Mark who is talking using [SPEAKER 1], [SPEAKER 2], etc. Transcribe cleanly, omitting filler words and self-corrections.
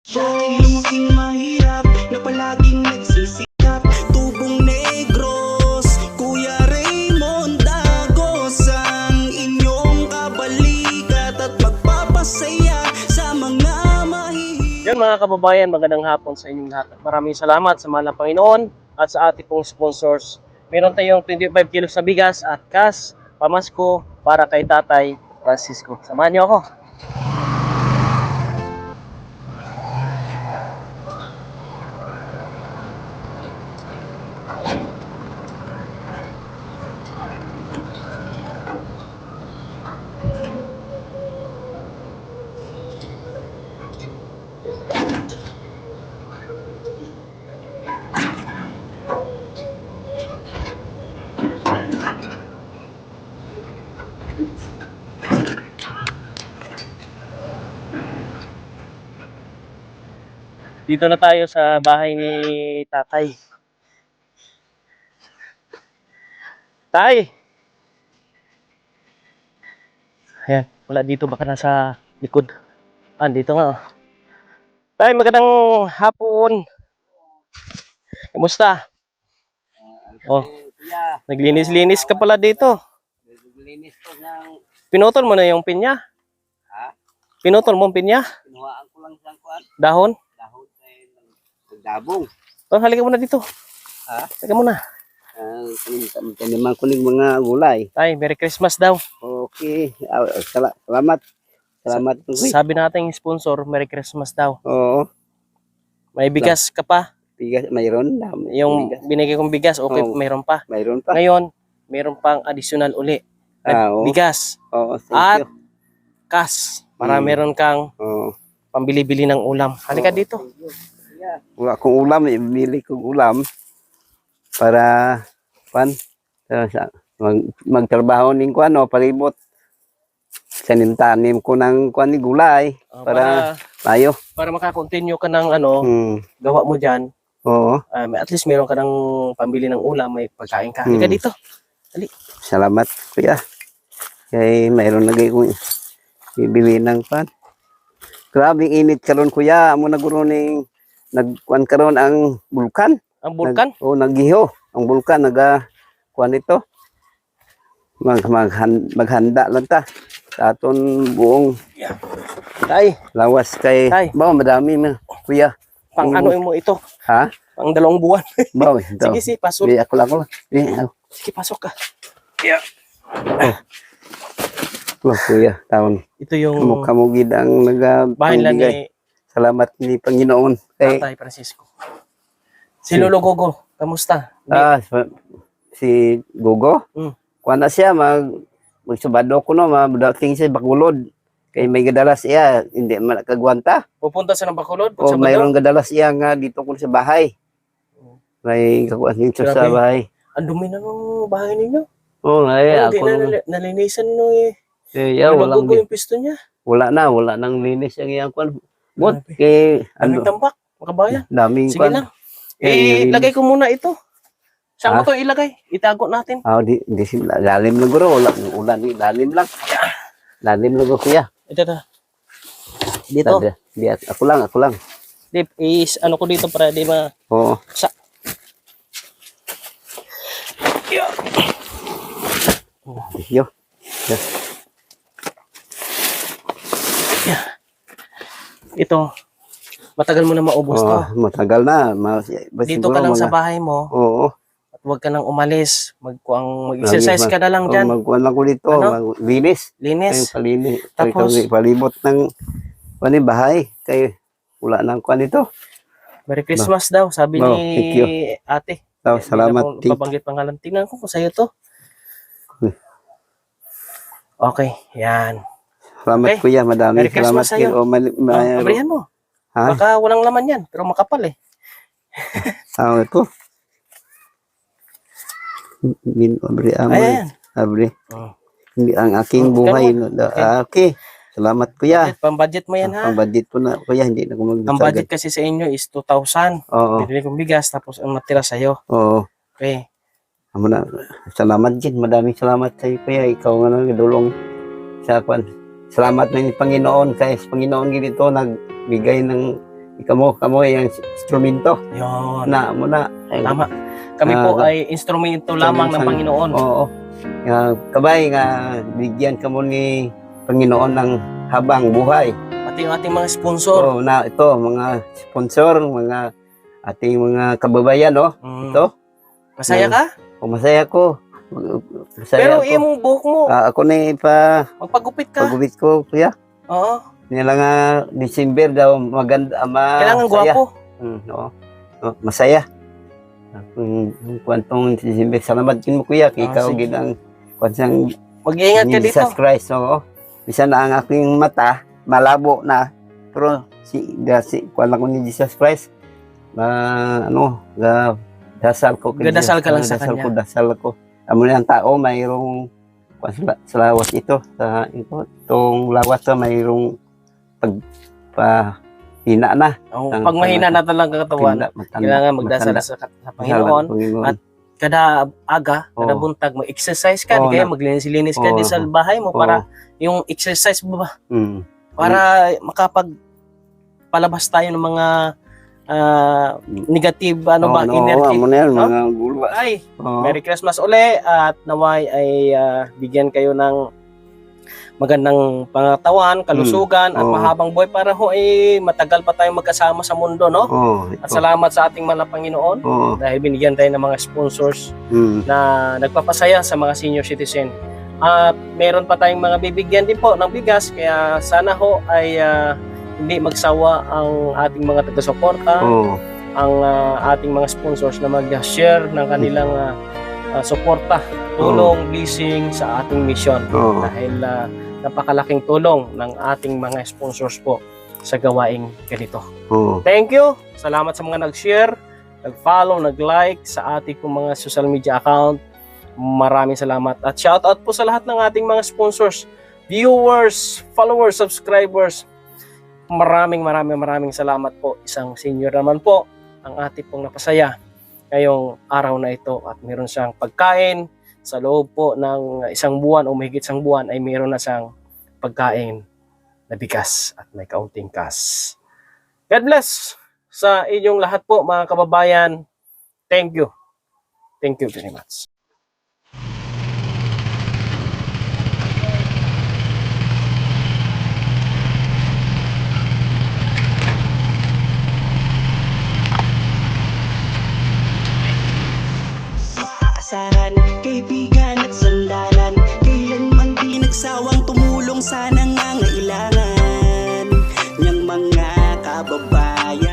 [SPEAKER 1] Dahil lumuking mahirap na palaging nagsisikap. Tubong Negros, Kuya Raymond Dagos ang inyong kabalikat at magpapasaya sa mga mahihirap.
[SPEAKER 2] Yan mga kababayan, magandang hapon sa inyong lahat. Maraming salamat sa mahal na Panginoon at sa ating pong sponsors. Meron tayong 25 kilos na bigas at cash pamasko para kay Tatay Francisco. Samahan niyo ako. Dito na tayo sa bahay ni Tatay. Tay! Ayan, wala dito, baka nasa likod. Ah, dito nga. Tay, magandang hapon. Kamusta? Oh, naglinis-linis ka pala dito.
[SPEAKER 3] Naglinis ko ng
[SPEAKER 2] Pinutol mo na yung pinya?
[SPEAKER 3] ha?
[SPEAKER 2] Pinutol mo ang pinya?
[SPEAKER 3] Kinuhaan ko lang siyang kuan.
[SPEAKER 2] Dahon?
[SPEAKER 3] Dahon ay nagdabong.
[SPEAKER 2] Oh, halika muna dito.
[SPEAKER 3] Ha?
[SPEAKER 2] Halika muna.
[SPEAKER 3] Taniman ko ng mga gulay.
[SPEAKER 2] Tay, Merry Christmas daw.
[SPEAKER 3] Okay. Salamat. Salamat po.
[SPEAKER 2] Sabi nating sponsor, Merry Christmas daw.
[SPEAKER 3] Oo.
[SPEAKER 2] May bigas ka pa.
[SPEAKER 3] Bigas mayroon.
[SPEAKER 2] Yung
[SPEAKER 3] Bigas.
[SPEAKER 2] binigay kong bigas, okay,
[SPEAKER 3] Oo.
[SPEAKER 2] mayroon pa.
[SPEAKER 3] Mayroon pa.
[SPEAKER 2] Ngayon, mayroon pang additional uli.
[SPEAKER 3] Oo.
[SPEAKER 2] Bigas
[SPEAKER 3] Oo.
[SPEAKER 2] at
[SPEAKER 3] Thank you.
[SPEAKER 2] cash para meron kang
[SPEAKER 3] Oo.
[SPEAKER 2] pambili-bili ng ulam. Halika
[SPEAKER 3] Oo.
[SPEAKER 2] dito.
[SPEAKER 3] Wala akong ulam. Bili kong ulam para magtrabaho ning kuan o palibot. Tanim ko ng kuan ni gulay para tayo.
[SPEAKER 2] para makakontinue ka ng ano, gawa mo diyan.
[SPEAKER 3] Oo.
[SPEAKER 2] At least meron ka ng pambili ng ulam, may pagkain ka. Halika dito. Dali.
[SPEAKER 3] Salamat kuya. Kay mayroon lagi kong ibili ng pan. Grabe init karon kuya. Amo na guro ning nagkuan karon ang bulkan.
[SPEAKER 2] Ang bulkan?
[SPEAKER 3] Naggiho. Ang bulkan kuan ito. Maghanda lang ta. Sa aton buong
[SPEAKER 2] Tay,
[SPEAKER 3] lawas kay
[SPEAKER 2] Tay.
[SPEAKER 3] ba madami man kuya.
[SPEAKER 2] pang ano mo ito?
[SPEAKER 3] Ha?
[SPEAKER 2] Pang 2 buwan.
[SPEAKER 3] Ba
[SPEAKER 2] Sige, pasok.
[SPEAKER 3] Di ako lang.
[SPEAKER 2] Sige, pasok ka. Yeah.
[SPEAKER 3] Kuya, taon.
[SPEAKER 2] Ito yung
[SPEAKER 3] Kamugid ang
[SPEAKER 2] bahay lang
[SPEAKER 3] nagbigay.
[SPEAKER 2] ni
[SPEAKER 3] Salamat ni Panginoon. Kay
[SPEAKER 2] Tatay Francisco. Si Lolo Gogo, kamusta?
[SPEAKER 3] si Gogo. Kuha na siya, magsubado ko no, madating siya Bacolod. Kay may gadalas iya, hindi man nakagwanta.
[SPEAKER 2] Pupunta sa ng Bacolod?
[SPEAKER 3] O mayroong gadalas iya nga dito ko sa bahay. May kakuha dito sa
[SPEAKER 2] Grabe.
[SPEAKER 3] bahay.
[SPEAKER 2] Ang dumi na ng bahay ninyo.
[SPEAKER 3] Oo,
[SPEAKER 2] Hindi
[SPEAKER 3] ako
[SPEAKER 2] nalinisan no eh.
[SPEAKER 3] Wala
[SPEAKER 2] Magugo yung pisto niya.
[SPEAKER 3] wala nang linis ang iyang kuan. But kay
[SPEAKER 2] Daming tambak, makabayan.
[SPEAKER 3] daming
[SPEAKER 2] Sige lang. Ilagay ko muna ito. Saan mo to ilagay? Itago natin.
[SPEAKER 3] Di lalim lang guro, ulan ni lalim lang. Lalim lang kuya.
[SPEAKER 2] Ito na. Dito.
[SPEAKER 3] Di ako lang.
[SPEAKER 2] Dip, ano ko dito para di ma...
[SPEAKER 3] Oo.
[SPEAKER 2] Sa...
[SPEAKER 3] Yo.
[SPEAKER 2] Ito. Matagal mo na maubos to.
[SPEAKER 3] Matagal na.
[SPEAKER 2] Dito ka lang sa bahay mo.
[SPEAKER 3] Oo.
[SPEAKER 2] At huwag ka nang umalis. Mag-exercise ka na lang dyan.
[SPEAKER 3] Magkuhan lang ko dito.
[SPEAKER 2] Ano?
[SPEAKER 3] Linis.
[SPEAKER 2] Linis.
[SPEAKER 3] Tapos? Palibot ng bahay. Kay wala nang kuhan dito.
[SPEAKER 2] Merry Christmas daw, sabi
[SPEAKER 3] Oh,
[SPEAKER 2] ni
[SPEAKER 3] thank you.
[SPEAKER 2] ate.
[SPEAKER 3] Salamat.
[SPEAKER 2] Hindi na babanggit pangalan. Tingnan ko kung sa'yo to. Okay, yan.
[SPEAKER 3] Salamat
[SPEAKER 2] Okay.
[SPEAKER 3] kuya. Madami.
[SPEAKER 2] Merry Christmas
[SPEAKER 3] Salamat.
[SPEAKER 2] sa'yo. Abrihan mo.
[SPEAKER 3] Ha?
[SPEAKER 2] Baka walang laman yan, pero makapal eh.
[SPEAKER 3] Ito.
[SPEAKER 2] Ayan.
[SPEAKER 3] Abri.
[SPEAKER 2] Oh.
[SPEAKER 3] Hindi ang aking buhay. Okay. Salamat kuya.
[SPEAKER 2] Pang-budget mo yan ha.
[SPEAKER 3] Pang-budget po na kuya. Hindi na ko
[SPEAKER 2] Ang budget kasi sa inyo is 2,000.
[SPEAKER 3] Oo.
[SPEAKER 2] Bibili kong bigas, tapos ang natira sa'yo.
[SPEAKER 3] Oo.
[SPEAKER 2] Okay.
[SPEAKER 3] Amo na. Salamat din. Madaming salamat sa iyo kuya. Ikaw nga nagdulong sa kwan. Salamat ng Panginoon. Kaya sa Panginoon ganito nagbigay ng kamo yung instrumento
[SPEAKER 2] Yun.
[SPEAKER 3] na mo na.
[SPEAKER 2] Tama. Kami po
[SPEAKER 3] Ah,
[SPEAKER 2] ay instrumento lamang ng Panginoon.
[SPEAKER 3] Oo. Kabay nga bigyan kamo ni Panginoon ng habang buhay.
[SPEAKER 2] Pati yung ating mga sponsor.
[SPEAKER 3] So, na ito mga sponsor, mga ating mga kababayan, no?
[SPEAKER 2] Mm.
[SPEAKER 3] Ito.
[SPEAKER 2] Masaya ka?
[SPEAKER 3] Masaya ko. Masaya
[SPEAKER 2] Pero
[SPEAKER 3] ako.
[SPEAKER 2] yung buhok mo,
[SPEAKER 3] Ako na
[SPEAKER 2] magpagupit ka.
[SPEAKER 3] pagubit ko, kuya.
[SPEAKER 2] Oo.
[SPEAKER 3] Nila nga December daw maganda,
[SPEAKER 2] Kailangan
[SPEAKER 3] masaya.
[SPEAKER 2] gwapo.
[SPEAKER 3] Oo. Masaya. Kung kwantong December, salamat din mo, kuya. Ikaw
[SPEAKER 2] sige.
[SPEAKER 3] ginang kwansang
[SPEAKER 2] Mag-iingat ka
[SPEAKER 3] ni
[SPEAKER 2] dito.
[SPEAKER 3] Jesus Christ, oo. Bisa na ang aking mata, malabo na. Pero kuwan lang ko ni Jesus Christ, dasal ko.
[SPEAKER 2] Gadasal ka lang sa
[SPEAKER 3] Dasal ko. Amo na ang tao, mayroong sa lawas ito, itong lawas na mayroong hina na.
[SPEAKER 2] Oh, pag mahina na talaga katawan, kailangan magdasal sa Panginoon. At kada aga, kada
[SPEAKER 3] Oo.
[SPEAKER 2] buntag, mag-exercise ka,
[SPEAKER 3] Oo,
[SPEAKER 2] di kaya maglinis-linis ka
[SPEAKER 3] Oo.
[SPEAKER 2] din sa bahay mo para yung exercise mo ba,
[SPEAKER 3] Mm.
[SPEAKER 2] para makapagpalabas tayo ng mga negative energy.
[SPEAKER 3] Amo na yan,
[SPEAKER 2] No?
[SPEAKER 3] mga gulwa.
[SPEAKER 2] Ay,
[SPEAKER 3] Oo.
[SPEAKER 2] Merry Christmas uli at naway ay bigyan kayo ng magandang pangatawan, kalusugan at
[SPEAKER 3] Oo.
[SPEAKER 2] mahabang buhay para ho ay matagal pa tayong magkasama sa mundo, no?
[SPEAKER 3] Oo.
[SPEAKER 2] At salamat sa ating mga Panginoon
[SPEAKER 3] Oo.
[SPEAKER 2] dahil binigyan tayo ng mga sponsors
[SPEAKER 3] Mm.
[SPEAKER 2] na nagpapasaya sa mga senior citizen. At meron pa tayong mga bibigyan din po ng bigas kaya sana ho ay hindi magsawa ang ating mga taga-suporta,
[SPEAKER 3] Oo.
[SPEAKER 2] ang ating mga sponsors na mag-share ng kanilang suporta, tulong, blessing sa ating mission.
[SPEAKER 3] Oo.
[SPEAKER 2] Dahil napakalaking tulong ng ating mga sponsors po sa gawaing ganito.
[SPEAKER 3] Oo.
[SPEAKER 2] Thank you. Salamat sa mga nag-share, nag-follow, nag-like sa ating mga social media account. Maraming salamat. At shoutout po sa lahat ng ating mga sponsors, viewers, followers, subscribers. Maraming salamat po. Isang senior naman po ang ating pong napasaya ngayong araw na ito at meron siyang pagkain sa loob po ng isang buwan o mahigit isang buwan ay meron na siyang pagkain na bigas at may kaunting kas. God bless sa inyong lahat po mga kababayan. Thank you. Thank you very much.